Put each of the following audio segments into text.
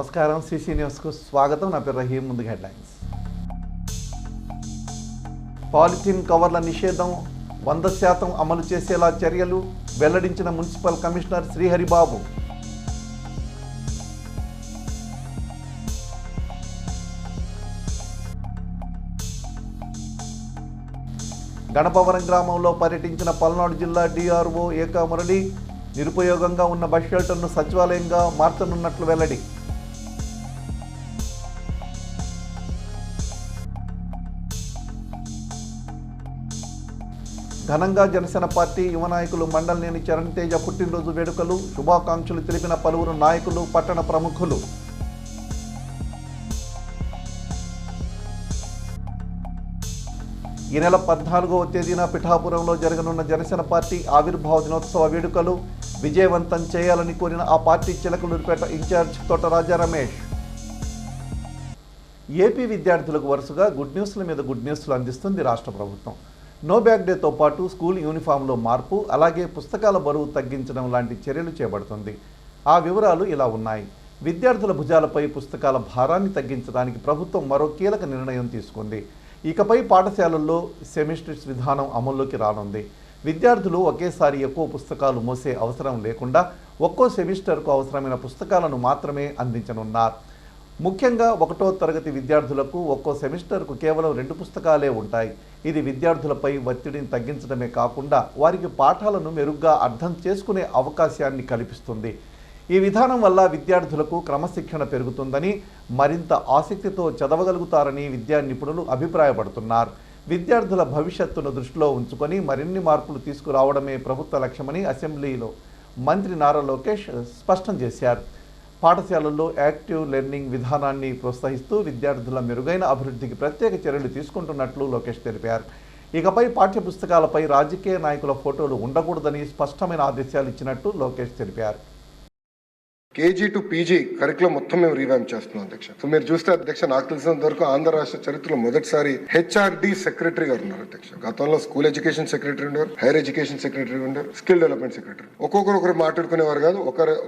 నమస్కారం సిసి న్యూస్కు స్వాగతం. నా పేరు రహీం. ముందుగా హెడ్లైన్స్. పాలిథిన్ కవర్ల నిషేధం 100% అమలు చేసేలా చర్యలు వెల్లడించిన మున్సిపల్ కమిషనర్ శ్రీహరిబాబు. గణపవరం గ్రామంలో పర్యటించిన పల్నాడు జిల్లా డిఆర్ఓ ఏకా మురళి నిరుపయోగంగా ఉన్న బస్ షెల్టర్ను సచివాలయంగా మార్చనున్నట్లు వెల్లడి. ఘనంగా జనసేన పార్టీ యువ నాయకులు మండలినేని చరణ్ తేజ పుట్టినరోజు వేడుకలు, శుభాకాంక్షలు తెలిపిన పలువురు నాయకులు, పట్టణ ప్రముఖులు. ఈ నెల 14వ తేదీన పిఠాపురంలో జరగనున్న జనసేన పార్టీ ఆవిర్భావ దినోత్సవ వేడుకలు విజయవంతం చేయాలని కోరిన ఆ పార్టీ చిలకలూరిపేట ఇన్ఛార్జ్ తోట రాజా రమేష్. ఏపీ విద్యార్థులకు వరుసగా గుడ్ న్యూస్ల మీద గుడ్ న్యూస్లు అందిస్తుంది రాష్ట్ర ప్రభుత్వం. నో బ్యాగ్ డేతో పాటు స్కూల్ యూనిఫామ్లో మార్పు, అలాగే పుస్తకాల బరువు తగ్గించడం లాంటి చర్యలు చేపడుతుంది. ఆ వివరాలు ఇలా ఉన్నాయి. విద్యార్థుల భుజాలపై పుస్తకాల భారాన్ని తగ్గించడానికి ప్రభుత్వం మరో కీలక నిర్ణయం తీసుకుంది. ఇకపై పాఠశాలల్లో సెమిస్టర్స్ విధానం అమల్లోకి రానుంది. విద్యార్థులు ఒకేసారి ఎక్కువ పుస్తకాలు మోసే అవసరం లేకుండా ఒక్కో సెమిస్టర్కు అవసరమైన పుస్తకాలను మాత్రమే అందించనున్నారు. ముఖ్యంగా 1వ తరగతి విద్యార్థులకు ఒక్కో సెమిస్టర్కు కేవలం 2 పుస్తకాలే ఉంటాయి. ఇది విద్యార్థులపై ఒత్తిడిని తగ్గించడమే కాకుండా వారికి పాఠాలను మెరుగ్గా అర్థం చేసుకునే అవకాశాన్ని కల్పిస్తుంది. ఈ విధానం వల్ల విద్యార్థులకు క్రమశిక్షణ పెరుగుతుందని, మరింత ఆసక్తితో చదవగలుగుతారని విద్యా నిపుణులు అభిప్రాయపడుతున్నారు. విద్యార్థుల భవిష్యత్తును దృష్టిలో ఉంచుకొని మరిన్ని మార్పులు తీసుకురావడమే ప్రభుత్వ లక్ష్యమని అసెంబ్లీలో మంత్రి నారా లోకేష్ స్పష్టం చేశారు. పాఠశాలల్లో యాక్టివ్ లెర్నింగ్ విధానాన్ని ప్రోత్సహిస్తూ విద్యార్థుల మెరుగైన అభివృద్ధికి ప్రత్యేక చర్యలు తీసుకుంటున్నట్లు లోకేష్ తెలిపారు. ఇకపై పాఠ్యపుస్తకాలపై రాజకీయ నాయకుల ఫోటోలు ఉండకూడదని స్పష్టమైన ఆదేశాలు ఇచ్చినట్టు లోకేష్ తెలిపారు. కేజీ టు పీజీ కరికులం మొత్తం మేము రీవ్యాంప్ చేస్తున్నాం అధ్యక్ష. సో మీరు చూస్తే అధ్యక్ష, నాకు తెలిసినంత వరకు ఆంధ్ర రాష్ట్ర చరిత్రలో మొదటిసారి హెచ్ఆర్డి సెక్రటరీ గారు ఉన్నారు అధ్యక్ష. గతంలో స్కూల్ ఎడ్యుకేషన్ సెక్రటరీ ఉన్నారు, హైయర్ ఎడ్యుకేషన్ సెక్రటరీ ఉన్నారు, స్కిల్ డెవలప్మెంట్ సెక్రటరీ. ఒకరు మాట్లాడుకునేవారు కాదు,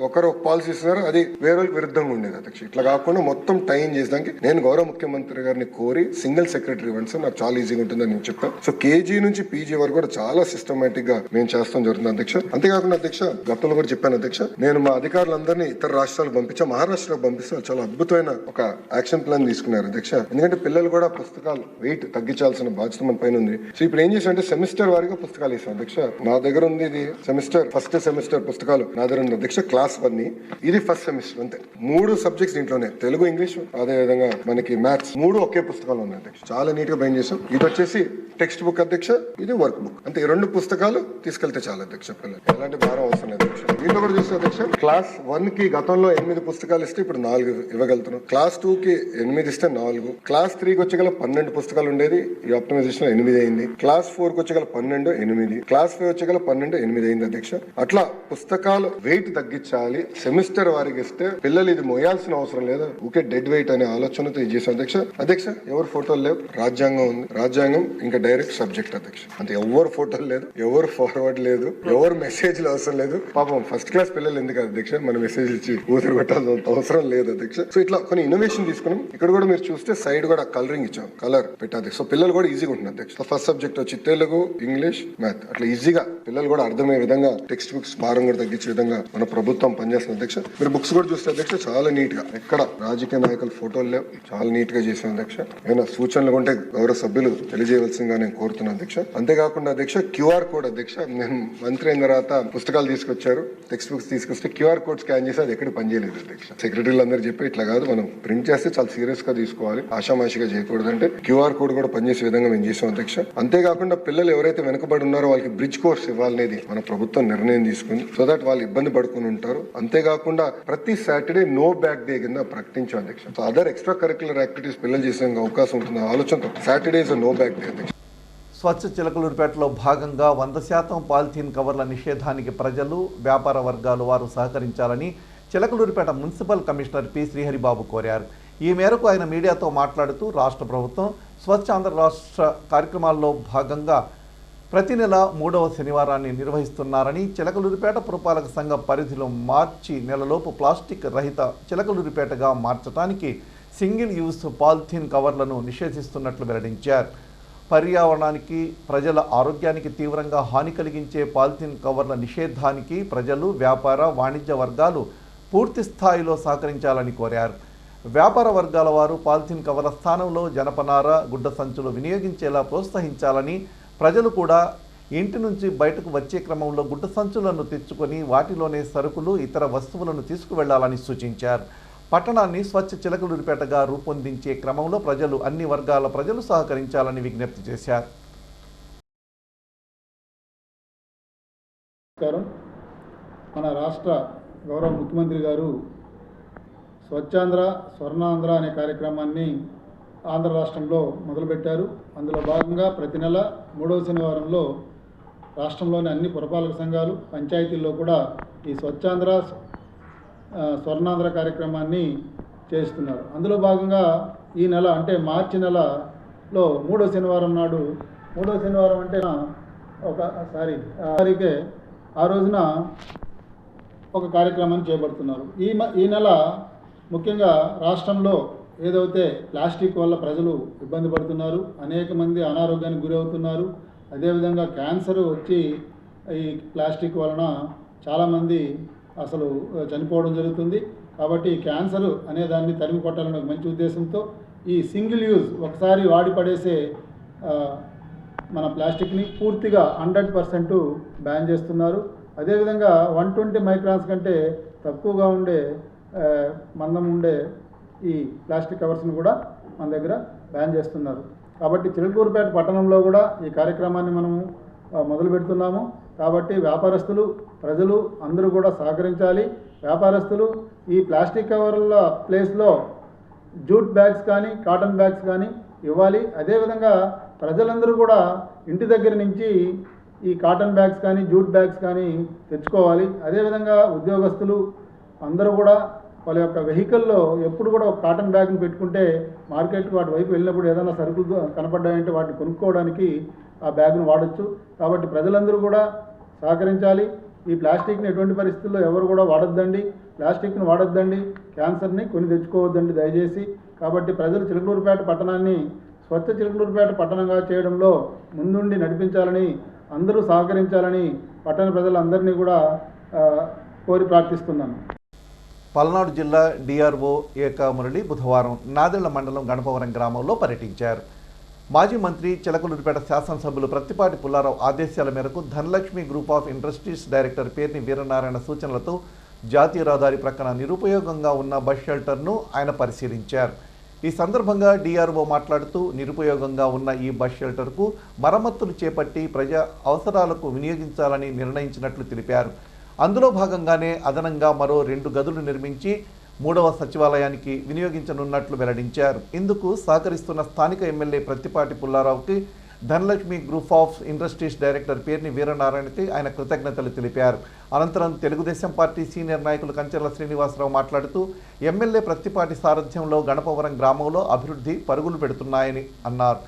ఒకరు పాలసీ ఇస్తున్నారు, అది వేరే విరుద్ధంగా ఉండేది అధ్యక్ష. ఇట్లా కాకుండా మొత్తం టైం చేసడానికి నేను గౌరవ ముఖ్యమంత్రి గారిని కోరి సింగిల్ సెక్రటరీ ఇవ్వండి సార్, నాకు చాలా ఈజీగా ఉంటుందని నేను చెప్తాను. సో కేజీ నుంచి పీజీ వరకు కూడా చాలా సిస్టమేటిక్ గా మేము చేస్తాం జరుగుతుంది అధ్యక్ష. అంతేకాకుండా అధ్యక్ష, గతంలో కూడా చెప్పాను అధ్యక్ష, నేను మా అధికారులందరినీ ఇతర రాష్ట్రాలకు పంపించా, మహారాష్ట్రకు పంపిస్తే చాలా అద్భుతమైన ఒక యాక్షన్ ప్లాన్ తీసుకున్నారు అధ్యక్ష. ఎందుకంటే పిల్లలు కూడా పుస్తకాలు వెయిట్ తగ్గించాల్సిన బాధ్యత మన పైన ఉంది. సో ఇప్పుడు ఏం చేసాం అంటే సెమిస్టర్ వారిగా పుస్తకాలు ఇస్తాం అధ్యక్ష. నా దగ్గర ఉంది ఇది ఫస్ట్ సెమిస్టర్ పుస్తకాలు నా దగ్గర ఉంది అధ్యక్ష. క్లాస్ 1 ఇది ఫస్ట్ సెమిస్టర్ అంతే. 3 సబ్జెక్ట్స్ దీంట్లోనే, తెలుగు, ఇంగ్లీష్, అదే విధంగా మనకి మ్యాథ్స్, 3 ఒకే పుస్తకాలు ఉన్నాయి అధ్యక్ష. చాలా నీట్ గా బైండ్ చేసాం. ఇది వచ్చేసి టెక్స్ట్ బుక్ అధ్యక్ష, ఇది వర్క్ బుక్ అంతే. 2 పుస్తకాలు తీసుకెళ్తే చాలా అధ్యక్ష. పిల్లలు ఎలాంటి భారం అవసరం లేదు అధ్యక్ష. దీంట్లో కూడా చూస్తే అధ్యక్ష, క్లాస్ 1 కి గతంలో 8 పుస్తకాలు ఇస్తే ఇప్పుడు 4 ఇవ్వగలుగుతున్నాం. క్లాస్ 2 కి 8 ఇస్తే 4, క్లాస్ 3 కి వచ్చేగల 12 పుస్తకాలు ఉండేది, ఈ ఆప్టిమైజేషన్ 8 అయింది. క్లాస్ 4 కి వచ్చేగల 12, 8, క్లాస్ 5 వచ్చేగల 12, 8 అయింది అధ్యక్ష. అట్లా పుస్తకాలు వెయిట్ తగ్గించాలి, సెమిస్టర్ వారికి ఇస్తే పిల్లలు ఇది మోయాల్సిన అవసరం లేదు, ఊకే డెడ్ వెయిట్ అనే ఆలోచనతో ఇది చేశాం అధ్యక్ష. అధ్యక్ష, ఎవరు ఫోటోలు లేవు, రాజ్యాంగం ఉంది, రాజ్యాంగం ఇంకా డైరెక్ట్ సబ్జెక్ట్ అధ్యక్ష. అంటే ఎవరు ఫోటోలు లేదు, ఎవరు ఫార్వర్డ్ లేదు, ఎవరు మెసేజ్లు అవసరం లేదు. పాపం ఫస్ట్ క్లాస్ పిల్లలు ఎందుకు అధ్యక్ష మన మెసేజ్ ఇచ్చి ఊసరు కొట్టాల్సిన అవసరం లేదు అధ్యక్ష. సో ఇట్లా కొన్ని ఇన్నోవేషన్ తీసుకున్నాం. ఇక్కడ కూడా మీరు చూస్తే సైడ్ కూడా కలరింగ్ ఇచ్చాం, కలర్ పెట్టాలి. సో పిల్లలు కూడా ఈజీగా ఉంటుంది అధ్యక్ష. ఫస్ట్ సబ్జెక్ట్ వచ్చి తెలుగు, ఇంగ్లీష్, మ్యాథ్, అట్లా ఈజీగా పిల్లలు కూడా అర్థమయ్యే విధంగా టెక్స్ట్ బుక్స్ భారం కూడా తగ్గించే విధంగా మన ప్రభుత్వం పనిచేస్తుంది అధ్యక్ష. మీరు బుక్స్ కూడా చూస్తే అధ్యక్ష చాలా నీట్ గా, ఎక్కడ రాజకీయ నాయకుల ఫోటోలు లేవు, చాలా నీట్ గా చేసాం అధ్యక్ష. ఏమైనా సూచనలు ఉంటే గౌరవ సభ్యులు తెలియజేయవలసిందిగా నేను కోరుతున్నాను అధ్యక్ష. అంతేకాకుండా అధ్యక్ష, క్యూఆర్ కోడ్ అధ్యక్ష, నేను మంత్రి అయిన తర్వాత పుస్తకాలు తీసుకొచ్చారు, టెక్స్ట్ బుక్స్ తీసుకొస్తే క్యూఆర్ కోడ్ స్కాన్ చేసి అది ఎక్కడ పనిచేయలేదు అధ్యక్ష. సెక్రటరీలు అందరూ చెప్పి ఇట్లా కాదు, మనం ప్రింట్ చేస్తే చాలా సీరియస్ గా తీసుకోవాలి, ఆషామాషిగా చేయకూడదు అంటే క్యూఆర్ కోడ్ కూడా పనిచేసే విధంగా మేము చేసాం అధ్యక్ష. అంతేకాకుండా పిల్లలు ఎవరైతే వెనుకబడి ఉన్నారో వాళ్ళకి బ్రిడ్జ్ కోర్స్ ఇవ్వాలనేది మన ప్రభుత్వం నిర్ణయం తీసుకుంది, సో దట్ వాళ్ళు ఇబ్బంది పడుకుని ఉంటారు. అంతేకాకుండా ప్రతి సాటర్డే నో బ్యాగ్ డే కింద ప్రకటించాం అధ్యక్ష. So other extracurricular activities పిల్లలు చేసే అవకాశం ఉంటుంది ఆలోచనతో Saturday is no bag day అధ్యక్ష. స్వచ్ఛ చిలకలూరిపేటలో భాగంగా 100% పాలిథీన్ కవర్ల నిషేధానికి ప్రజలు, వ్యాపార వర్గాలు వారు సహకరించాలని Chilakaluripet municipal commissioner P Sriharibabu కోరారు. ఈ మేరకు ఆయన మీడియాతో మాట్లాడుతూ రాష్ట్ర ప్రభుత్వం స్వచ్ఛ ఆంధ్ర రాష్ట్ర కార్యక్రమాల్లో భాగంగా ప్రతి నెల 3వ శనివారాన్ని నిర్వహిస్తున్నారని చిలకలూరిపేట పురపాలక సంఘం పరిధిలో మార్చి నెలలోపు ప్లాస్టిక్ రహిత చిలకలూరిపేటగా మార్చడానికి సింగిల్ యూజ్ పాలిథీన్ కవర్లను నిషేధిస్తున్నట్లు వెల్లడించారు. పర్యావరణానికి, ప్రజల ఆరోగ్యానికి తీవ్రంగా హాని కలిగించే పాలిథీన్ కవర్ల నిషేధానికి ప్రజలు, వ్యాపార, వాణిజ్య వర్గాలు పూర్తి స్థాయిలో సహకరించాలని కోరారు. వ్యాపార వర్గాల వారు పాలిథీన్ కవర్ల స్థానంలో జనపనార, గుడ్డ సంచులు వినియోగించేలా ప్రోత్సహించాలని, ప్రజలు కూడా ఇంటి నుంచి బయటకు వచ్చే క్రమంలో గుడ్డ సంచులను తెచ్చుకొని వాటిలోనే సరుకులు, ఇతర వస్తువులను తీసుకువెళ్లాలని సూచించారు. పట్టణాన్ని స్వచ్ఛ చిలకలూరిపేటగా రూపొందించే క్రమంలో ప్రజలు, అన్ని వర్గాల ప్రజలు సహకరించాలని విజ్ఞప్తి చేశారు. మన రాష్ట్ర గౌరవ ముఖ్యమంత్రి గారు స్వచ్ఛాంధ్ర, స్వర్ణాంధ్ర అనే కార్యక్రమాన్ని ఆంధ్ర రాష్ట్రంలో మొదలుపెట్టారు. అందులో భాగంగా ప్రతి నెల 3వ శనివారంలో రాష్ట్రంలోని అన్ని పురపాలక సంఘాలు, పంచాయతీల్లో కూడా ఈ స్వచ్ఛాంధ్ర, స్వర్ణాంధ్ర కార్యక్రమాన్ని చేస్తున్నారు. అందులో భాగంగా ఈ నెల అంటే మార్చి నెలలో 3వ శనివారం నాడు, 3వ శనివారం అంటే తారీఖే ఆ రోజున ఒక కార్యక్రమాన్ని చేపడుతున్నారు. ఈ నెల ముఖ్యంగా రాష్ట్రంలో ఏదైతే ప్లాస్టిక్ వల్ల ప్రజలు ఇబ్బంది పడుతున్నారు, అనేక మంది అనారోగ్యానికి గురవుతున్నారు, అదేవిధంగా క్యాన్సర్ వచ్చి ఈ ప్లాస్టిక్ వలన చాలామంది అసలు చనిపోవడం జరుగుతుంది. కాబట్టి క్యాన్సర్ అనే దాన్ని తరిమి కొట్టాలనే ఒక మంచి ఉద్దేశంతో ఈ సింగిల్ యూజ్, ఒకసారి వాడి పడేసే మన ప్లాస్టిక్ని పూర్తిగా 100% బ్యాన్ చేస్తున్నారు. అదేవిధంగా 120 మైక్రాన్స్ కంటే తక్కువగా ఉండే మందం ఉండే ఈ ప్లాస్టిక్ కవర్స్ని కూడా మన దగ్గర బ్యాన్ చేస్తున్నారు. కాబట్టి చిలకలూరిపేట పట్టణంలో కూడా ఈ కార్యక్రమాన్ని మనము మొదలు పెడుతున్నాము. కాబట్టి వ్యాపారస్తులు, ప్రజలు అందరూ కూడా సహకరించాలి. వ్యాపారస్తులు ఈ ప్లాస్టిక్ కవర్ల ప్లేస్లో జూట్ బ్యాగ్స్ కానీ, కాటన్ బ్యాగ్స్ కానీ ఇవ్వాలి. అదేవిధంగా ప్రజలందరూ కూడా ఇంటి దగ్గర నుంచి ఈ కాటన్ బ్యాగ్స్ కానీ, జూట్ బ్యాగ్స్ కానీ తెచ్చుకోవాలి. అదేవిధంగా ఉద్యోగస్తులు అందరూ కూడా వాళ్ళ యొక్క వెహికల్లో ఎప్పుడు కూడా ఒక కాటన్ బ్యాగ్ని పెట్టుకుంటే మార్కెట్కి వాటి వైపు వెళ్ళినప్పుడు ఏదైనా సరుకులు కనపడ్డాయంటే వాటిని కొనుక్కోవడానికి ఆ బ్యాగ్ను వాడచ్చు. కాబట్టి ప్రజలందరూ కూడా సహకరించాలి. ఈ ప్లాస్టిక్ని ఎటువంటి పరిస్థితుల్లో ఎవరు కూడా వాడొద్దండి, ప్లాస్టిక్ని వాడొద్దండి, క్యాన్సర్ని కొని తెచ్చుకోవద్దండి దయచేసి. కాబట్టి ప్రజలు చిలకలూరిపేట పట్టణాన్ని స్వచ్ఛ చిలకలూరిపేట పట్టణంగా చేయడంలో ముందుండి నడిపించాలని, అందరూ సహకరించాలని పట్టణ ప్రజలందరినీ కూడా కోరి ప్రార్థిస్తున్నాను. పల్నాడు జిల్లా డిఆర్ఓ ఏక మురళి బుధవారం నాదెళ్ల మండలం గణపవరం గ్రామంలో పర్యటించారు. మాజీ మంత్రి చిలకలూరిపేట శాసనసభ్యులు ప్రత్తిపాటి పుల్లారావు ఆదేశాల మేరకు Dhanalakshmi group of industries director Perni Veeranarayana సూచనలతో జాతీయ రహదారి ప్రక్కన నిరుపయోగంగా ఉన్న బస్ షెల్టర్ను ఆయన పరిశీలించారు. ఈ సందర్భంగా డిఆర్ఓ మాట్లాడుతూ, నిరుపయోగంగా ఉన్న ఈ బస్ షెల్టర్కు మరమ్మతులు చేపట్టి ప్రజా అవసరాలకు వినియోగించాలని నిర్ణయించినట్లు తెలిపారు. అందులో భాగంగానే అదనంగా మరో 2 గదులు నిర్మించి 3వ సచివాలయానికి వినియోగించనున్నట్లు వెల్లడించారు. ఇందుకు సహకరిస్తున్న స్థానిక ఎమ్మెల్యే ప్రత్తిపాటి పుల్లారావుకి, Dhanalakshmi group of industries director Perni వీరనారాయణకి ఆయన కృతజ్ఞతలు తెలిపారు. అనంతరం తెలుగుదేశం పార్టీ సీనియర్ నాయకులు కంచెర్ల శ్రీనివాసరావు మాట్లాడుతూ, ఎమ్మెల్యే ప్రత్తిపాటి సారథ్యంలో గణపవరం గ్రామంలో అభివృద్ధి పరుగులు పెడుతున్నాయని అన్నారు.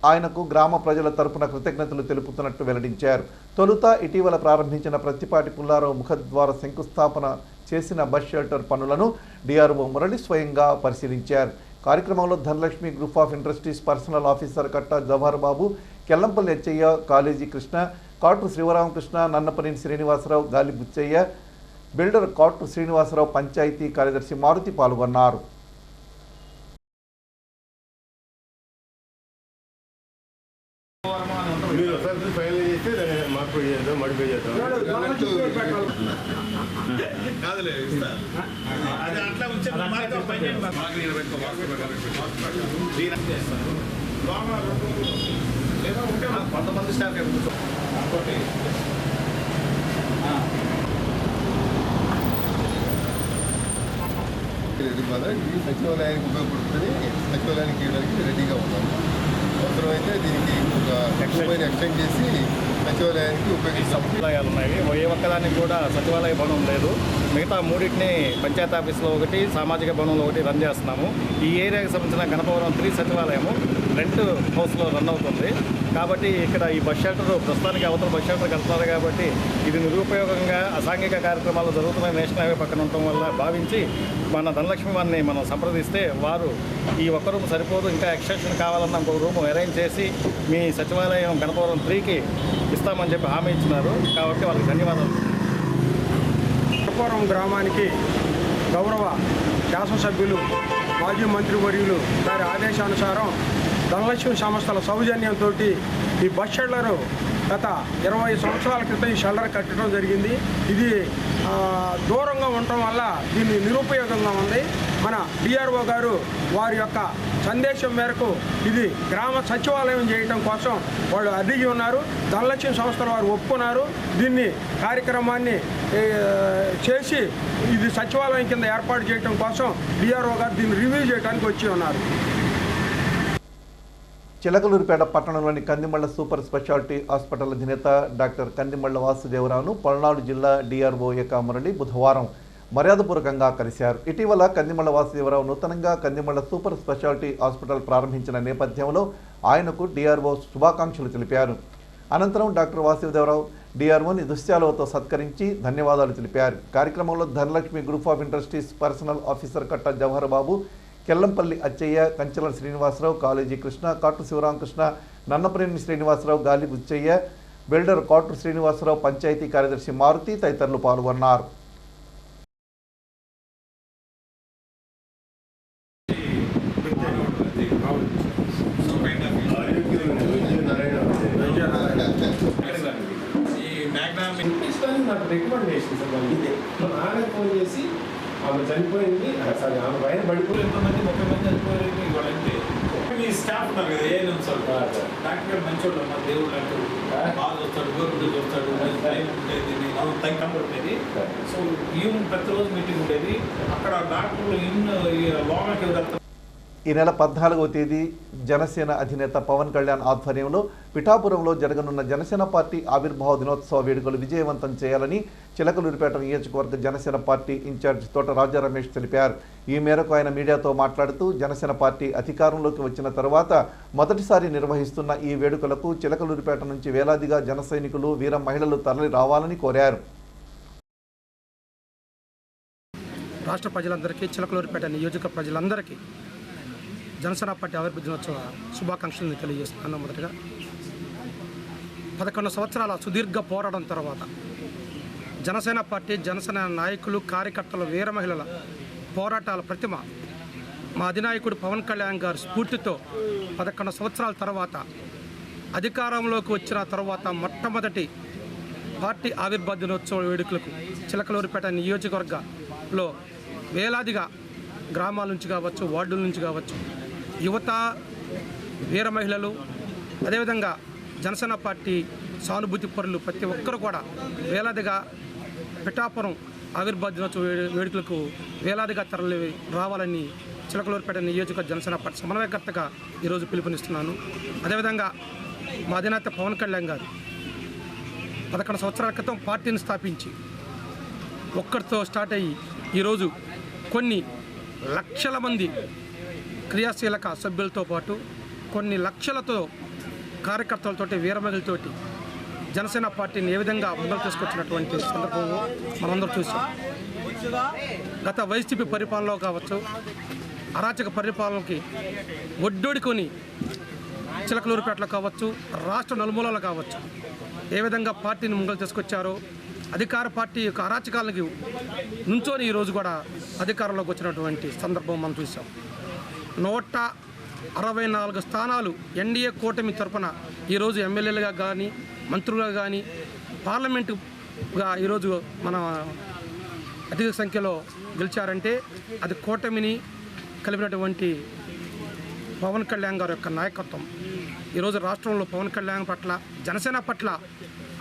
ఆయనకు గ్రామ ప్రజల తరపున కృతజ్ఞతలు తెలుపుతున్నట్టు వెల్లడించారు. తొలుత ఇటీవల ప్రారంభించిన ప్రత్తిపాటి పుల్లారావు ముఖద్వార శంకుస్థాపన చేసిన బస్ షెల్టర్ పనులను డిఆర్ఓ మురళి స్వయంగా పరిశీలించారు. కార్యక్రమంలో Dhanalakshmi group of industries personal officer Katta Jawahar Babu, Kellampalli Hechayya, Kaleji Krishna, Katu Srivaramakrishna, Nannapaneni Srinivasarao, గాలి బుచ్చయ్య, బిల్డర్ కాటు శ్రీనివాసరావు, పంచాయతీ కార్యదర్శి మారుతి పాల్గొన్నారు. కొంతమంది స్టాఫ్ ఈ సచివాలయానికి ఉపయోగపడుతుంది. సచివాలయానికి ఇవ్వడానికి రెడీగా ఉన్నాము. అవసరమైతే దీనికి ఒక ఎక్స్టెండ్ చేసి సచివాలయానికి ఉపయోగిస్తాం. సచివాలయాలు ఉన్నాయి. ఏ ఒక్కదానికి కూడా సచివాలయ భవనం లేదు. మిగతా 3 పంచాయతీ ఆఫీస్లో ఒకటి, సామాజిక భవనంలో ఒకటి రన్ చేస్తున్నాము. ఈ ఏరియాకి సంబంధించిన గణపవరం 3 సచివాలయము రెంట్ హౌస్లో రన్ అవుతుంది. కాబట్టి ఇక్కడ ఈ బస్ షెల్టర్ ప్రస్తుతానికి అవతల బస్ షెల్టర్ కలుపుతారు కాబట్టి ఇది నిరుపయోగంగా అసాంఘిక కార్యక్రమాలు జరుగుతున్న నేషనల్ హైవే పక్కన ఉండటం వల్ల భావించి మన ధనలక్ష్మి వారిని మనం సంప్రదిస్తే వారు ఈ ఒక్క రూమ్ సరిపోదు, ఇంకా ఎక్స్టెన్షన్ కావాలన్న ఇంకొక రూమ్ అరేంజ్ చేసి మీ సచివాలయం గణపవరం 3కి ఇస్తామని చెప్పి హామీ ఇచ్చినారు. కాబట్టి వాళ్ళకి ధన్యవాదాలు. గణపవరం గ్రామానికి గౌరవ శాసనసభ్యులు మాజీ మంత్రివర్యులు గారి ఆదేశానుసారం ధనలక్ష్మి సంస్థల సౌజన్యంతో ఈ బస్ షెల్టరు గత 20 సంవత్సరాల క్రితం ఈ షెల్టర్ కట్టడం జరిగింది. ఇది దూరంగా ఉండటం వల్ల దీన్ని నిరుపయోగంగా ఉంది. మన డిఆర్ఓ గారు వారి యొక్క సందేశం మేరకు ఇది గ్రామ సచివాలయం చేయడం కోసం వాళ్ళు అడిగి ఉన్నారు. ధనలక్ష్మి సంస్థల వారు ఒప్పుకున్నారు. దీన్ని కార్యక్రమాన్ని చేసి ఇది సచివాలయం కింద ఏర్పాటు చేయడం కోసం డిఆర్ఓ గారు దీన్ని రివ్యూ చేయడానికి వచ్చి ఉన్నారు. చిలకలూరిపేట పట్టణంలోని కందిమళ్ల సూపర్ స్పెషాలిటీ హాస్పిటల్ అధినేత డాక్టర్ కందిమళ్ల వాసుదేవరావును పల్నాడు జిల్లా డిఆర్ఓ ఏకా మురళి బుధవారం మర్యాదపూర్వకంగా కలిశారు. ఇటీవల కందిమళ్ల వాసుదేవరావు నూతనంగా కందిమళ్ల సూపర్ స్పెషాలిటీ హాస్పిటల్ ప్రారంభించిన నేపథ్యంలో ఆయనకు డిఆర్ఓ శుభాకాంక్షలు తెలిపారు. అనంతరం డాక్టర్ వాసుదేవరావు డిఆర్ఓని దుశ్శాలువతో సత్కరించి ధన్యవాదాలు తెలిపారు. కార్యక్రమంలో Dhanalakshmi group of industries personal officer కట్ట జవహర్ బాబు, కెల్లంపల్లి అచ్చయ్య, కంచెల శ్రీనివాసరావు, కాలేజీ కృష్ణ, కాటు శివరామకృష్ణ, నన్నపనేని శ్రీనివాసరావు, గాలి బుచ్చయ్య, బిల్డర్ కాటు శ్రీనివాసరావు, పంచాయతీ కార్యదర్శి మారుతి తదితరులు పాల్గొన్నారు. నాకు రికమెండేషన్ సార్ నాన్న ఫోన్ చేసి ఆమె చనిపోయింది, అసలు ఆమె పైన పడిపోయి ఎంతమంది 30 మంది చనిపోయారు. ఇవాళంటే మీ స్టాఫ్ ఉన్నారు కదా, ఏఎన్ఎం సార్ డాక్టర్ గారు మంచోళ్ళు అమ్మా, దేవుడు అంటూ బాగా వస్తాడు, గవర్నమెంట్ వస్తాడు, టైం ఉండేది, కంఫర్ట్ ఉండేది. సో ఈవెన్ ప్రతిరోజు మీటింగ్ ఉండేది. అక్కడ డాక్టర్లు లోనకి వెళ్తారు. ఈ నెల 14వ తేదీ జనసేన అధినేత పవన్ కళ్యాణ్ ఆధ్వర్యంలో పిఠాపురంలో జరగనున్న జనసేన పార్టీ ఆవిర్భావ దినోత్సవ వేడుకలు విజయవంతం చేయాలని చిలకలూరిపేట నియోజకవర్గ జనసేన పార్టీ ఇన్ఛార్జ్ తోట రాజా రమేష్ తెలిపారు. ఈ మేరకు ఆయన మీడియాతో మాట్లాడుతూ జనసేన పార్టీ అధికారంలోకి వచ్చిన తర్వాత మొదటిసారి నిర్వహిస్తున్న ఈ వేడుకలకు చిలకలూరిపేట నుంచి వేలాదిగా జన సైనికులు, వీర మహిళలు తరలి రావాలని కోరారు. రాష్ట్ర ప్రజలందరికీ, చిలకలూరిపేట నియోజక ప్రజలందరికీ జనసేన పార్టీ ఆవిర్భావ దినోత్సవ శుభాకాంక్షలను తెలియజేస్తున్నాను. మొదటగా 11 సంవత్సరాల సుదీర్ఘ పోరాటం తర్వాత జనసేన పార్టీ, జనసేన నాయకులు, కార్యకర్తలు, వీర మహిళల పోరాటాల ప్రతిమ మా అధినాయకుడు పవన్ కళ్యాణ్ గారి స్ఫూర్తితో 11 సంవత్సరాల తర్వాత అధికారంలోకి వచ్చిన తర్వాత మొట్టమొదటి పార్టీ ఆవిర్భావ దినోత్సవ వేడుకలకు చిలకలూరిపేట నియోజకవర్గంలో వేలాదిగా గ్రామాల నుంచి కావచ్చు, వార్డుల నుంచి కావచ్చు, యువత, వీర మహిళలు, అదేవిధంగా జనసేన పార్టీ సానుభూతి పరులు ప్రతి ఒక్కరు కూడా వేలాదిగా పిఠాపురం ఆవిర్భావ దినోత్సవ వేడుకలకు వేలాదిగా తరలి రావాలని చిలకలూరిపేట నియోజకవర్గ జనసేన పార్టీ సమన్వయకర్తగా ఈరోజు పిలుపునిస్తున్నాను. అదేవిధంగా మా అధినేత పవన్ కళ్యాణ్ గారు 11 సంవత్సరాల క్రితం పార్టీని స్థాపించి ఒక్కరితో స్టార్ట్ అయ్యి ఈరోజు కొన్ని లక్షల మంది క్రియాశీలక సభ్యులతో పాటు కొన్ని లక్షలతో కార్యకర్తలతోటి, వీరమహిళలతోటి జనసేన పార్టీని ఏ విధంగా ముందుకు తీసుకొచ్చినటువంటి సందర్భంలో మనందరూ చూసాం. గత వైసీపీ పరిపాలనలో కావచ్చు, అరాచక పరిపాలనకి ఒడ్డొడుకొని చిలకలూరిపేటలో కావచ్చు, రాష్ట్ర నలుమూలలు కావచ్చు, ఏ విధంగా పార్టీని ముందుకు తీసుకొచ్చారో, అధికార పార్టీ యొక్క అరాచకాలకి నుంచొని ఈరోజు కూడా అధికారంలోకి వచ్చినటువంటి సందర్భం మనం చూసాం. 164 స్థానాలు ఎన్డీఏ కూటమి తరఫున ఈరోజు ఎమ్మెల్యేలుగా కానీ, మంత్రులుగా కానీ, పార్లమెంటుగా ఈరోజు మన అధిక సంఖ్యలో గెలిచారంటే అది కూటమిని కలిపినటువంటి పవన్ కళ్యాణ్ గారి యొక్క నాయకత్వం. ఈరోజు రాష్ట్రంలో పవన్ కళ్యాణ్ పట్ల, జనసేన పట్ల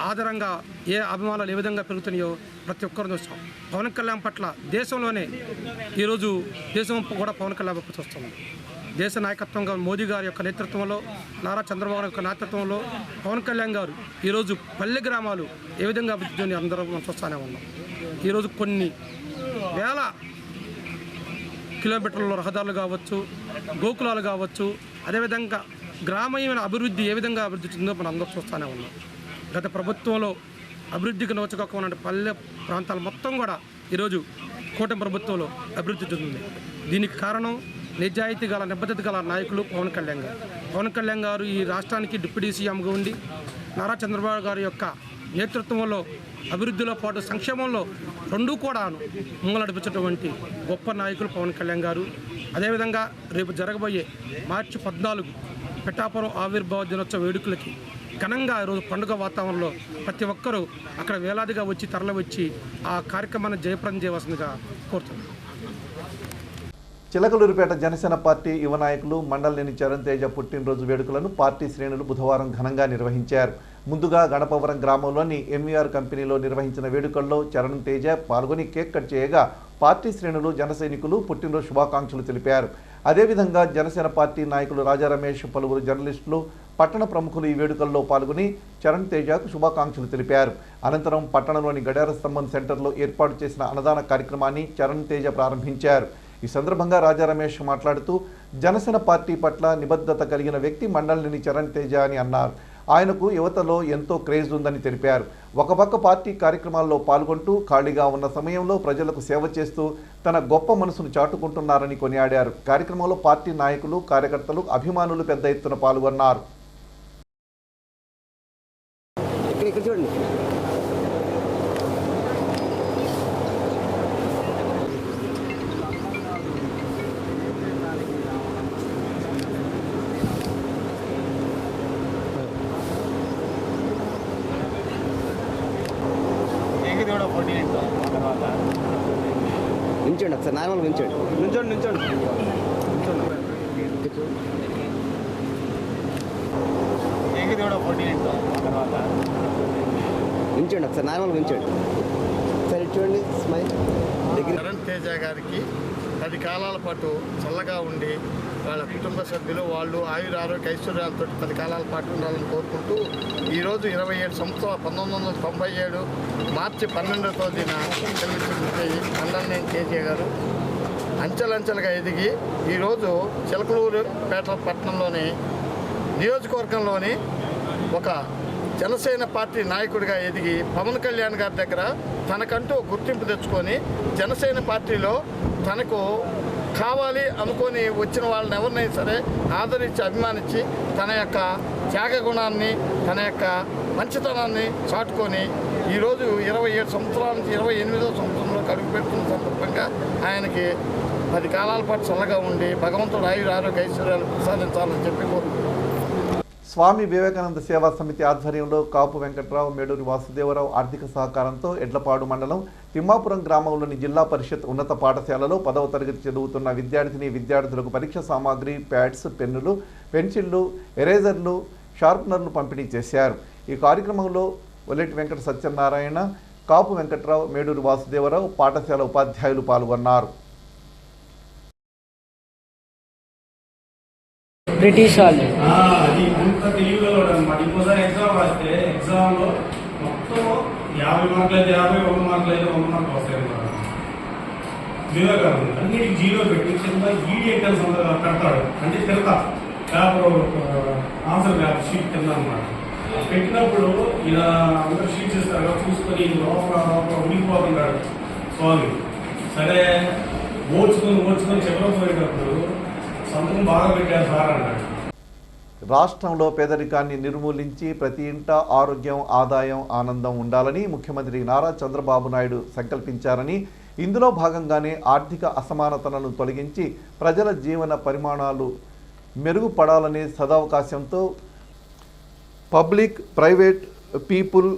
ఆధారంగా ఏ అభిమానాలు ఏ విధంగా పెరుగుతున్నాయో ప్రతి ఒక్కరు చూస్తాం. పవన్ కళ్యాణ్ పట్ల దేశంలోనే ఈరోజు దేశం కూడా పవన్ కళ్యాణ్ వైపు చూస్తుంది. దేశ నాయకత్వంగా మోదీ గారి యొక్క నేతృత్వంలో, నారా చంద్రబాబు యొక్క నేతృత్వంలో పవన్ కళ్యాణ్ గారు ఈరోజు పల్లె గ్రామాలు ఏ విధంగా అభివృద్ధిని అందరం చూస్తూనే ఉన్నాం. ఈరోజు కొన్ని వేల కిలోమీటర్ల రహదారులు కావచ్చు, గోకులాలు కావచ్చు, అదేవిధంగా గ్రామీణ అభివృద్ధి ఏ విధంగా అభివృద్ధి చెందో మనం అందరూ చూస్తూనే ఉన్నాం. గత ప్రభుత్వంలో అభివృద్ధికి నోచుకోకుండా పల్లె ప్రాంతాలు మొత్తం కూడా ఈరోజు కూటమి ప్రభుత్వంలో అభివృద్ధి చెందింది. దీనికి కారణం నిజాయితీ గల నిబద్ధత గల నాయకులు పవన్ కళ్యాణ్ గారు. పవన్ కళ్యాణ్ గారు ఈ రాష్ట్రానికి డిప్యూటీ సీఎంగా ఉండి నారా చంద్రబాబు గారి యొక్క నేతృత్వంలో అభివృద్ధిలో పాటు సంక్షేమంలో రెండూ కూడా ముంగలడిపించినటువంటి గొప్ప నాయకులు పవన్ కళ్యాణ్ గారు. అదేవిధంగా రేపు జరగబోయే మార్చి 14 పిఠాపురం ఆవిర్భావ దినోత్సవ వేడుకలకి ఘనంగా ఈరోజు పండుగ వాతావరణంలో ప్రతి ఒక్కరూ అక్కడ వేలాదిగా వచ్చి తరలివచ్చి ఆ కార్యక్రమాన్ని జయప్రదం చేయవలసిందిగా కోరుతున్నాను. చిలకలూరిపేట జనసేన పార్టీ యువ నాయకులు మండలినేని చరణ్ తేజ పుట్టినరోజు వేడుకలను పార్టీ శ్రేణులు బుధవారం ఘనంగా నిర్వహించారు. ముందుగా గణపవరం గ్రామంలోని ఎంవీఆర్ కంపెనీలో నిర్వహించిన వేడుకల్లో చరణ్ తేజ పాల్గొని కేక్ కట్ చేయగా పార్టీ శ్రేణులు జన సైనికులు పుట్టినరోజు శుభాకాంక్షలు తెలిపారు. అదేవిధంగా జనసేన పార్టీ నాయకులు రాజా రమేష్, పలువురు జర్నలిస్టులు, పట్టణ ప్రముఖులు ఈ వేడుకల్లో పాల్గొని చరణ్ తేజకు శుభాకాంక్షలు తెలిపారు. అనంతరం పట్టణంలోని గడియార స్తంభం సెంటర్లో ఏర్పాటు చేసిన అన్నదాన కార్యక్రమాన్ని చరణ్ తేజ ప్రారంభించారు. ఈ సందర్భంగా రాజా రమేష్ మాట్లాడుతూ జనసేన పార్టీ పట్ల నిబద్ధత కలిగిన వ్యక్తి మండలినేని చరణ్ తేజ అని అన్నారు. ఆయనకు యువతలో ఎంతో క్రేజ్ ఉందని తెలిపారు. ఒక పక్క పార్టీ కార్యక్రమాల్లో పాల్గొంటూ ఖాళీగా ఉన్న సమయంలో ప్రజలకు సేవ చేస్తూ తన గొప్ప మనసును చాటుకుంటున్నారని కొనియాడారు. కార్యక్రమంలో పార్టీ నాయకులు, కార్యకర్తలు, అభిమానులు పెద్ద ఎత్తున పాల్గొన్నారు. నించండి ఒకసారి, నార్మల్ నించండి, నించండి నించండి నించండి ఒకసారి, నార్మల్ నించండి. సరే చూడండి, స్మైల్. చరణ్ తేజ గారికి 10 కాలాల పాటు చల్లగా ఉండి వాళ్ళ కుటుంబ సభ్యులు వాళ్ళు ఆయురారోగ్య ఐశ్వర్యాలతో 10 కాలాల పాటు ఉండాలని కోరుకుంటూ ఈరోజు 27 సంవత్సరాలు 1997 మార్చి 12వ తేదీన మండలినేని తేజ గారు అంచెలంచెలుగా ఎదిగి ఈరోజు చిలకలూరుపేట పట్టణంలోని నియోజకవర్గంలోని ఒక జనసేన పార్టీ నాయకుడిగా ఎదిగి పవన్ కళ్యాణ్ గారి దగ్గర తనకంటూ గుర్తింపు తెచ్చుకొని జనసేన పార్టీలో తనకు కావాలి అనుకొని వచ్చిన వాళ్ళని ఎవరినైనా సరే ఆదరించి అభిమానించి తన యొక్క త్యాగ గుణాన్ని, తన యొక్క మంచితనాన్ని చాటుకొని ఈరోజు 27 సంవత్సరాల నుంచి 28వ సంవత్సరంలో అడుగు పెడుతున్న సందర్భంగా ఆయనకి 10 కాలాల పాటు చల్లగా ఉండి భగవంతుడు ఆరోగ్య ఐశ్వర్యాలు ప్రసాదించాలని చెప్పి కోరుకుంటున్నాను. స్వామి వివేకానంద సేవా సమితి ఆధ్వర్యంలో కాపు వెంకట్రావు, మేడూరి వాసుదేవరావు ఆర్థిక సహకారంతో ఎడ్లపాడు మండలం తిమ్మాపురం గ్రామంలోని జిల్లా పరిషత్ ఉన్నత పాఠశాలలో 10వ తరగతి చదువుతున్న విద్యార్థులకు పరీక్ష సామాగ్రి, ప్యాడ్స్, పెన్నులు, పెన్సిళ్లు, ఎరేజర్లు, షార్ప్నర్లు పంపిణీ చేశారు. ఈ కార్యక్రమంలో ఒల్లెటి వెంకట సత్యనారాయణ, కాపు వెంకట్రావు, మేడూరి వాసుదేవరావు, పాఠశాల ఉపాధ్యాయులు పాల్గొన్నారు. బ్రిటిష్ వాళ్ళు అది ఇంత తెలివిగా అనమాట. ఇంకోసారి ఎగ్జామ్ రాస్తే ఎగ్జామ్లో మొత్తం 50 మార్కులు అయితే 50, 100 మార్కులు అయితే 100 మార్కులు వస్తాయి అన్నమాట. వివేకానంద అన్నిటికీ 0 పెట్టి కింద ఈడియటర్స్ పెడతాడు, అంటే తిడతా పేపర్ ఆన్సర్ పేపర్ షీట్ కింద అనమాట. పెట్టినప్పుడు ఇలా అందరూ షీట్ చేస్తారు, చూసుకొని లోపల ఉడికిపోతున్నాడు స్వామి. సరే ఓడ్చుకొని చివరికి పోయేటప్పుడు సంతకం బాగా పెట్టారు సార్ అన్నాడు. రాష్ట్రంలో పేదరికాన్ని నిర్మూలించి ప్రతి ఇంట ఆరోగ్యం, ఆదాయం, ఆనందం ఉండాలని ముఖ్యమంత్రి నారా చంద్రబాబు నాయుడు సంకల్పించారని, ఇందులో భాగంగానే ఆర్థిక అసమానతలను తొలగించి ప్రజల జీవన పరిమాణాలు మెరుగుపడాలనే సదవకాశంతో public private people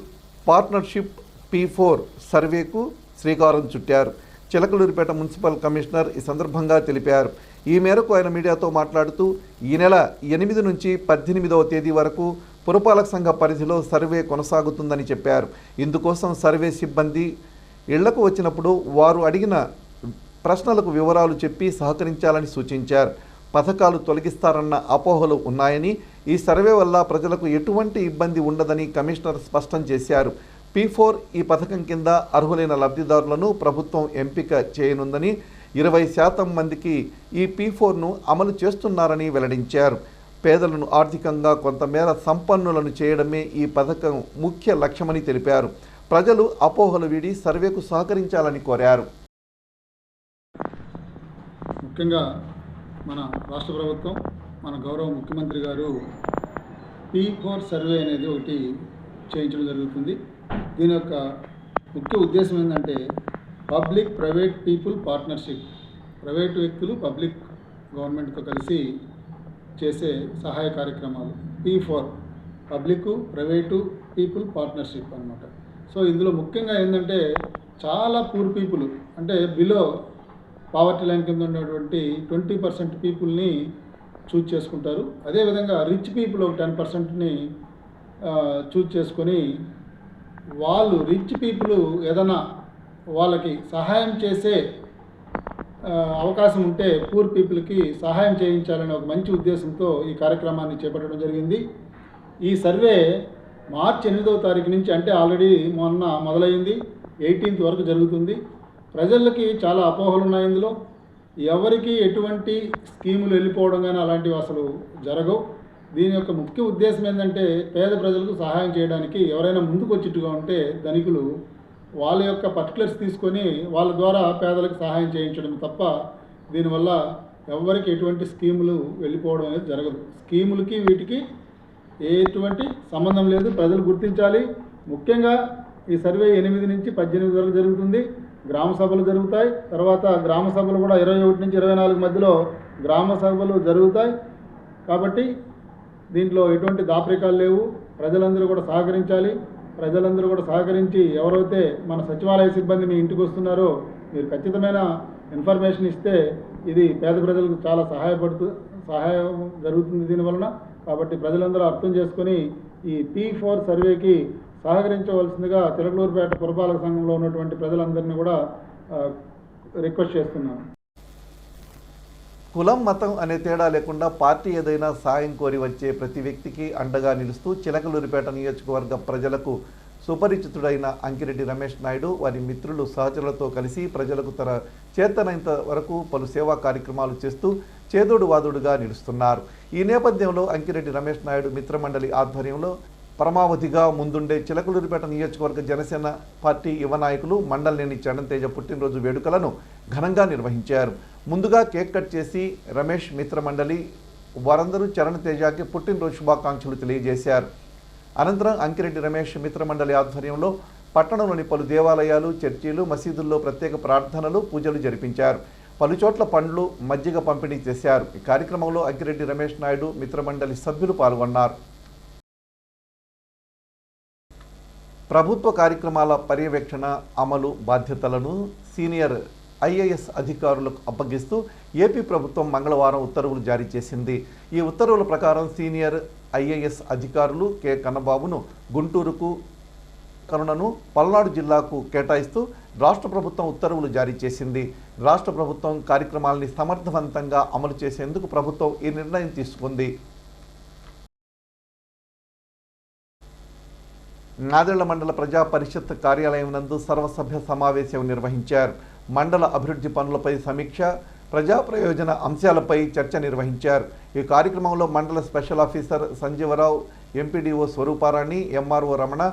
partnership P4 సర్వేకు శ్రీకారం చుట్టారు. చిలకలూరిపేట మున్సిపల్ కమిషనర్ ఈ సందర్భంగా తెలిపారు. ఈ మేరకు ఆయన మీడియాతో మాట్లాడుతూ ఈ నెల 8 నుంచి 18వ తేదీ వరకు పురపాలక సంఘ పరిధిలో సర్వే కొనసాగుతుందని చెప్పారు. ఇందుకోసం సర్వే సిబ్బంది ఇళ్లకు వచ్చినప్పుడు వారు అడిగిన ప్రశ్నలకు వివరాలు చెప్పి సహకరించాలని సూచించారు. పథకాలు తొలగిస్తారన్న అపోహలు ఉన్నాయని, ఈ సర్వే వల్ల ప్రజలకు ఎటువంటి ఇబ్బంది ఉండదని కమిషనర్ స్పష్టం చేశారు. P4 ఈ పథకం కింద అర్హులైన లబ్ధిదారులను ప్రభుత్వం ఎంపిక చేయనుందని, 20% మందికి ఈ P4ను అమలు చేస్తున్నారని వెల్లడించారు. పేదలను ఆర్థికంగా కొంతమేర సంపన్నులను చేయడమే ఈ పథకం ముఖ్య లక్ష్యమని తెలిపారు. ప్రజలు అపోహలు వీడి సర్వేకు సహకరించాలని కోరారు. ముఖ్యంగా మన రాష్ట్ర ప్రభుత్వం, మన గౌరవ ముఖ్యమంత్రి గారు P4 సర్వే అనేది ఒకటి చేయించడం జరుగుతుంది. దీని యొక్క ముఖ్య ఉద్దేశం ఏంటంటే public private people partnership. Private వ్యక్తులు పబ్లిక్ గవర్నమెంట్తో కలిసి చేసే సహాయ కార్యక్రమాలు P4 public private people partnership అన్నమాట. సో ఇందులో ముఖ్యంగా ఏంటంటే చాలా పూర్ పీపుల్ అంటే బిలో పావర్టీ లైన్ కింద ఉన్నటువంటి 20% పీపుల్ని చూజ్ చేసుకుంటారు. అదేవిధంగా రిచ్ పీపుల్ ఒక 10%ని చూజ్ చేసుకొని వాళ్ళు రిచ్ పీపుల్ ఏదైనా వాళ్ళకి సహాయం చేసే అవకాశం ఉంటే పూర్ పీపుల్కి సహాయం చేయించాలనే ఒక మంచి ఉద్దేశంతో ఈ కార్యక్రమాన్ని చేపట్టడం జరిగింది. ఈ సర్వే మార్చి 8వ తారీఖు నుంచి అంటే ఆల్రెడీ మొన్న మొదలైంది, 18th వరకు జరుగుతుంది. ప్రజలకి చాలా అపోహలు ఉన్నాయి. ఇందులో ఎవరికి ఎటువంటి స్కీములు వెళ్ళిపోవడం కానీ అలాంటివి అసలు జరగవు. దీని యొక్క ముఖ్య ఉద్దేశం ఏంటంటే పేద ప్రజలకు సహాయం చేయడానికి ఎవరైనా ముందుకు వచ్చేట్టుగా ఉంటే ధనికులు వాళ్ళ యొక్క పర్టికులర్స్ తీసుకొని వాళ్ళ ద్వారా పేదలకు సహాయం చేయించడం తప్ప దీనివల్ల ఎవరికి ఎటువంటి స్కీములు వెళ్ళిపోవడం అనేది జరగదు. స్కీములకి వీటికి ఎటువంటి సంబంధం లేదు, ప్రజలు గుర్తించాలి. ముఖ్యంగా ఈ సర్వే 8 నుంచి 18 వరకు జరుగుతుంది. గ్రామ సభలు జరుగుతాయి. తర్వాత గ్రామ సభలు కూడా 21 నుంచి 24 మధ్యలో గ్రామ సభలు జరుగుతాయి. కాబట్టి దీంట్లో ఎటువంటి దాపరికాలు లేవు. ప్రజలందరూ కూడా సహకరించాలి. ప్రజలందరూ కూడా సహకరించి ఎవరైతే మన సచివాలయ సిబ్బంది మీ ఇంటికి వస్తున్నారో మీరు ఖచ్చితమైన ఇన్ఫర్మేషన్ ఇస్తే ఇది పేద ప్రజలకు చాలా సహాయం జరుగుతుంది దీనివలన. కాబట్టి ప్రజలందరూ అర్థం చేసుకొని ఈ P4 సర్వేకి సహకరించవలసిందిగా చిలకలూరుపేట పురపాలక సంఘంలో ఉన్నటువంటి ప్రజలందరినీ కూడా రిక్వెస్ట్ చేస్తున్నాను. కులం మతం అనే తేడా లేకుండా పార్టీ ఏదైనా సాయం కోరి వచ్చే ప్రతి వ్యక్తికి అండగా నిలుస్తూ చిలకలూరిపేట నియోజకవర్గ ప్రజలకు సుపరిచితుడైన అంకిరెడ్డి రమేష్ నాయుడు వారి మిత్రులు సహచరులతో కలిసి ప్రజలకు తన చేతనైనంత వరకు పలు సేవా కార్యక్రమాలు చేస్తూ చేదోడు వాదోడుగా నిలుస్తున్నారు. ఈ నేపథ్యంలో అంకిరెడ్డి రమేష్ నాయుడు మిత్రమండలి ఆధ్వర్యంలో పరమావధిగా ముందుండే చిలకలూరిపేట నియోజకవర్గ జనసేన పార్టీ యువ నాయకులు మండలినేని చరణ్తేజ పుట్టినరోజు వేడుకలను ఘనంగా నిర్వహించారు. ముందుగా కేక్ కట్ చేసి రమేష్ మిత్రమండలి వారందరూ చరణ్తేజకి పుట్టినరోజు శుభాకాంక్షలు తెలియజేశారు. అనంతరం అంకిరెడ్డి రమేష్ మిత్రమండలి ఆధ్వర్యంలో పట్టణంలోని పలు దేవాలయాలు, చర్చిలు, మసీదుల్లో ప్రత్యేక ప్రార్థనలు, పూజలు జరిపించారు. పలుచోట్ల పండ్లు, మజ్జిగ పంపిణీ చేశారు. ఈ కార్యక్రమంలో అంకిరెడ్డి రమేష్ నాయుడు మిత్రమండలి సభ్యులు పాల్గొన్నారు. ప్రభుత్వ కార్యక్రమాల పర్యవేక్షణ, అమలు బాధ్యతలను సీనియర్ ఐఏఎస్ అధికారులకు అప్పగిస్తూ ఏపీ ప్రభుత్వం మంగళవారం ఉత్తర్వులు జారీ చేసింది. ఈ ఉత్తర్వుల ప్రకారం సీనియర్ ఐఏఎస్ అధికారులు కె కన్నబాబును గుంటూరుకు, కరుణను పల్నాడు జిల్లాకు కేటాయిస్తూ రాష్ట్ర ప్రభుత్వం ఉత్తర్వులు జారీ చేసింది. రాష్ట్ర ప్రభుత్వం కార్యక్రమాలని సమర్థవంతంగా అమలు చేసేందుకు ప్రభుత్వం ఈ నిర్ణయం తీసుకుంది. నాదెళ్ల మండల ప్రజా పరిషత్ కార్యాలయం నందు సర్వసభ్య సమావేశం నిర్వహించారు. మండల అభివృద్ధి పనులపై సమీక్ష, ప్రజా ప్రయోజన అంశాలపై చర్చ నిర్వహించారు. ఈ కార్యక్రమంలో మండల special officer Sanjeeva Rao, MPDO Swarupa Rani, MRO Ramana,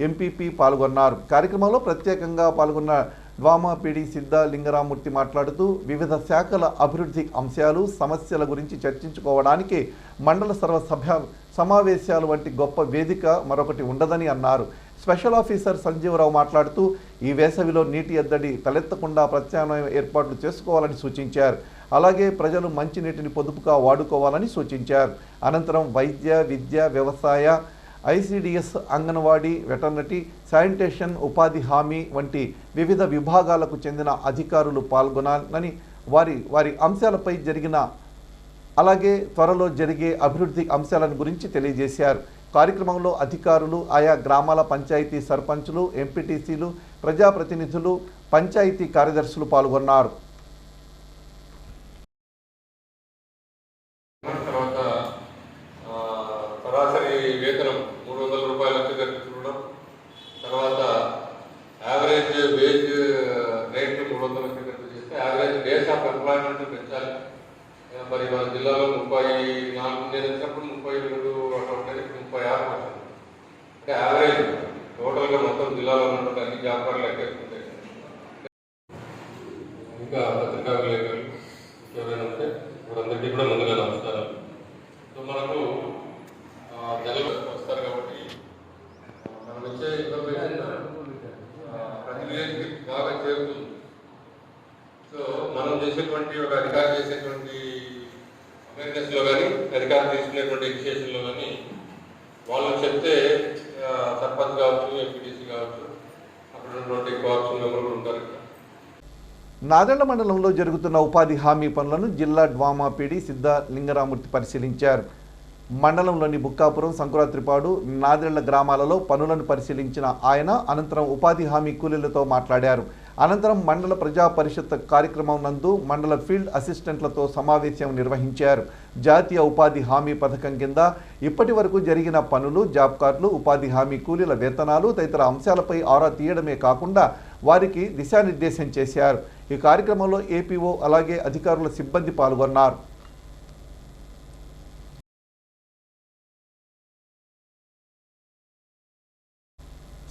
MPP పాల్గొన్నారు. కార్యక్రమంలో ప్రత్యేకంగా పాల్గొన్న డ్వామా పీడీ సిద్ధ లింగరామూర్తి మాట్లాడుతూ వివిధ శాఖల అభివృద్ధి అంశాలు, సమస్యల గురించి చర్చించుకోవడానికి మండల సర్వసభ్య సమావేశాలు వంటి గొప్ప వేదిక మరొకటి ఉండదని అన్నారు. స్పెషల్ ఆఫీసర్ సంజీవరావు మాట్లాడుతూ ఈ వేసవిలో నీటి ఎద్దడి తలెత్తకుండా ప్రత్యామ్నాయ ఏర్పాట్లు చేసుకోవాలని సూచించారు. అలాగే ప్రజలు మంచినీటిని పొదుపుగా వాడుకోవాలని సూచించారు. అనంతరం వైద్య, విద్య, వ్యవసాయ, ఐసిడిఎస్, అంగన్వాడీ, వెటర్నరీ, శానిటేషన్, ఉపాధి హామీ వంటి వివిధ విభాగాలకు చెందిన అధికారులు పాల్గొనాలని, వారి అంశాలపై జరిగిన అలాగే త్వరలో జరిగే అభివృద్ధి అంశాలను గురించి తెలియజేశారు. కార్యక్రమంలో అధికారులు, ఆయా గ్రామాల పంచాయతీ సర్పంచులు, ఎంపీటీసీలు, ప్రజాప్రతినిధులు, పంచాయతీ కార్యదర్శులు పాల్గొన్నారు. సరాసరి వేతనం 300 రూపాయలకు జరుగుతుండడం, తర్వాత యావరేజ్ వేజ్ రేట్ 300 చేస్తే యావరేజ్ డేస్ ఆఫ్ ఎంప్లాయ్మెంట్ పెంచాలి. మరి మన జిల్లాలో 34 నేను వచ్చినప్పుడు 32 అట్లా ఉండేది, 36 వచ్చింది. అంటే యావరేజ్ టోటల్గా మొత్తం జిల్లాలో ఉన్నటువంటి అన్ని జాబ్ కార్డులు లెక్కేసుకుంటే. ఇంకా పత్రికా విలేకరులు ఎవరైనా ఉంటే వారందరికీ కూడా ముందుగా నమస్కారాలు. సో మనకు జనాలు వస్తారు కాబట్టి మనం వచ్చే ఇన్ఫర్మేషన్ ప్రతి విలేజ్కి బాగా చేరుతుంది. సో మనం చేసేటువంటి ఒక అధికారం చేసేటువంటి అవేర్నెస్లో కానీ అధికారం తీసుకునేటువంటి ఎడ్యుకేషన్లో కానీ వాళ్ళు చెప్తే సర్పంచ్ కావచ్చు, ఎంపీటీసీ కావచ్చు, అక్కడ ఉన్నటువంటి కోఆప్షన్ మెంబర్లు ఉంటారు. నాదెండ్ల మండలంలో జరుగుతున్న ఉపాధి హామీ పనులను జిల్లా డ్వామా పీడీ సిద్ధ లింగరామూర్తి పరిశీలించారు. మండలంలోని బుక్కాపురం, సంకురాత్రిపాడు, నాదెండ్ల గ్రామాలలో పనులను పరిశీలించిన ఆయన అనంతరం ఉపాధి హామీ కూలీలతో మాట్లాడారు. అనంతరం మండల ప్రజా పరిషత్ కార్యక్రమం నందు మండల ఫీల్డ్ అసిస్టెంట్లతో సమావేశం నిర్వహించారు. జాతీయ ఉపాధి హామీ పథకం కింద ఇప్పటి వరకు జరిగిన పనులు, జాబ్ కార్డులు, ఉపాధి హామీ కూలీల వేతనాలు తదితర అంశాలపై ఆరా తీయడమే కాకుండా వారికి దిశానిర్దేశం చేశారు. ఈ కార్యక్రమంలో ఏపీఓ అలాగే అధికారుల సిబ్బంది పాల్గొన్నారు.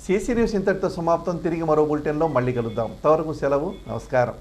సిసి న్యూస్ ఇంతటితో సమాప్తం. తిరిగి మరో బులెటిన్లో మళ్ళీ కలుద్దాం. అంతవరకు సెలవు. నమస్కారం.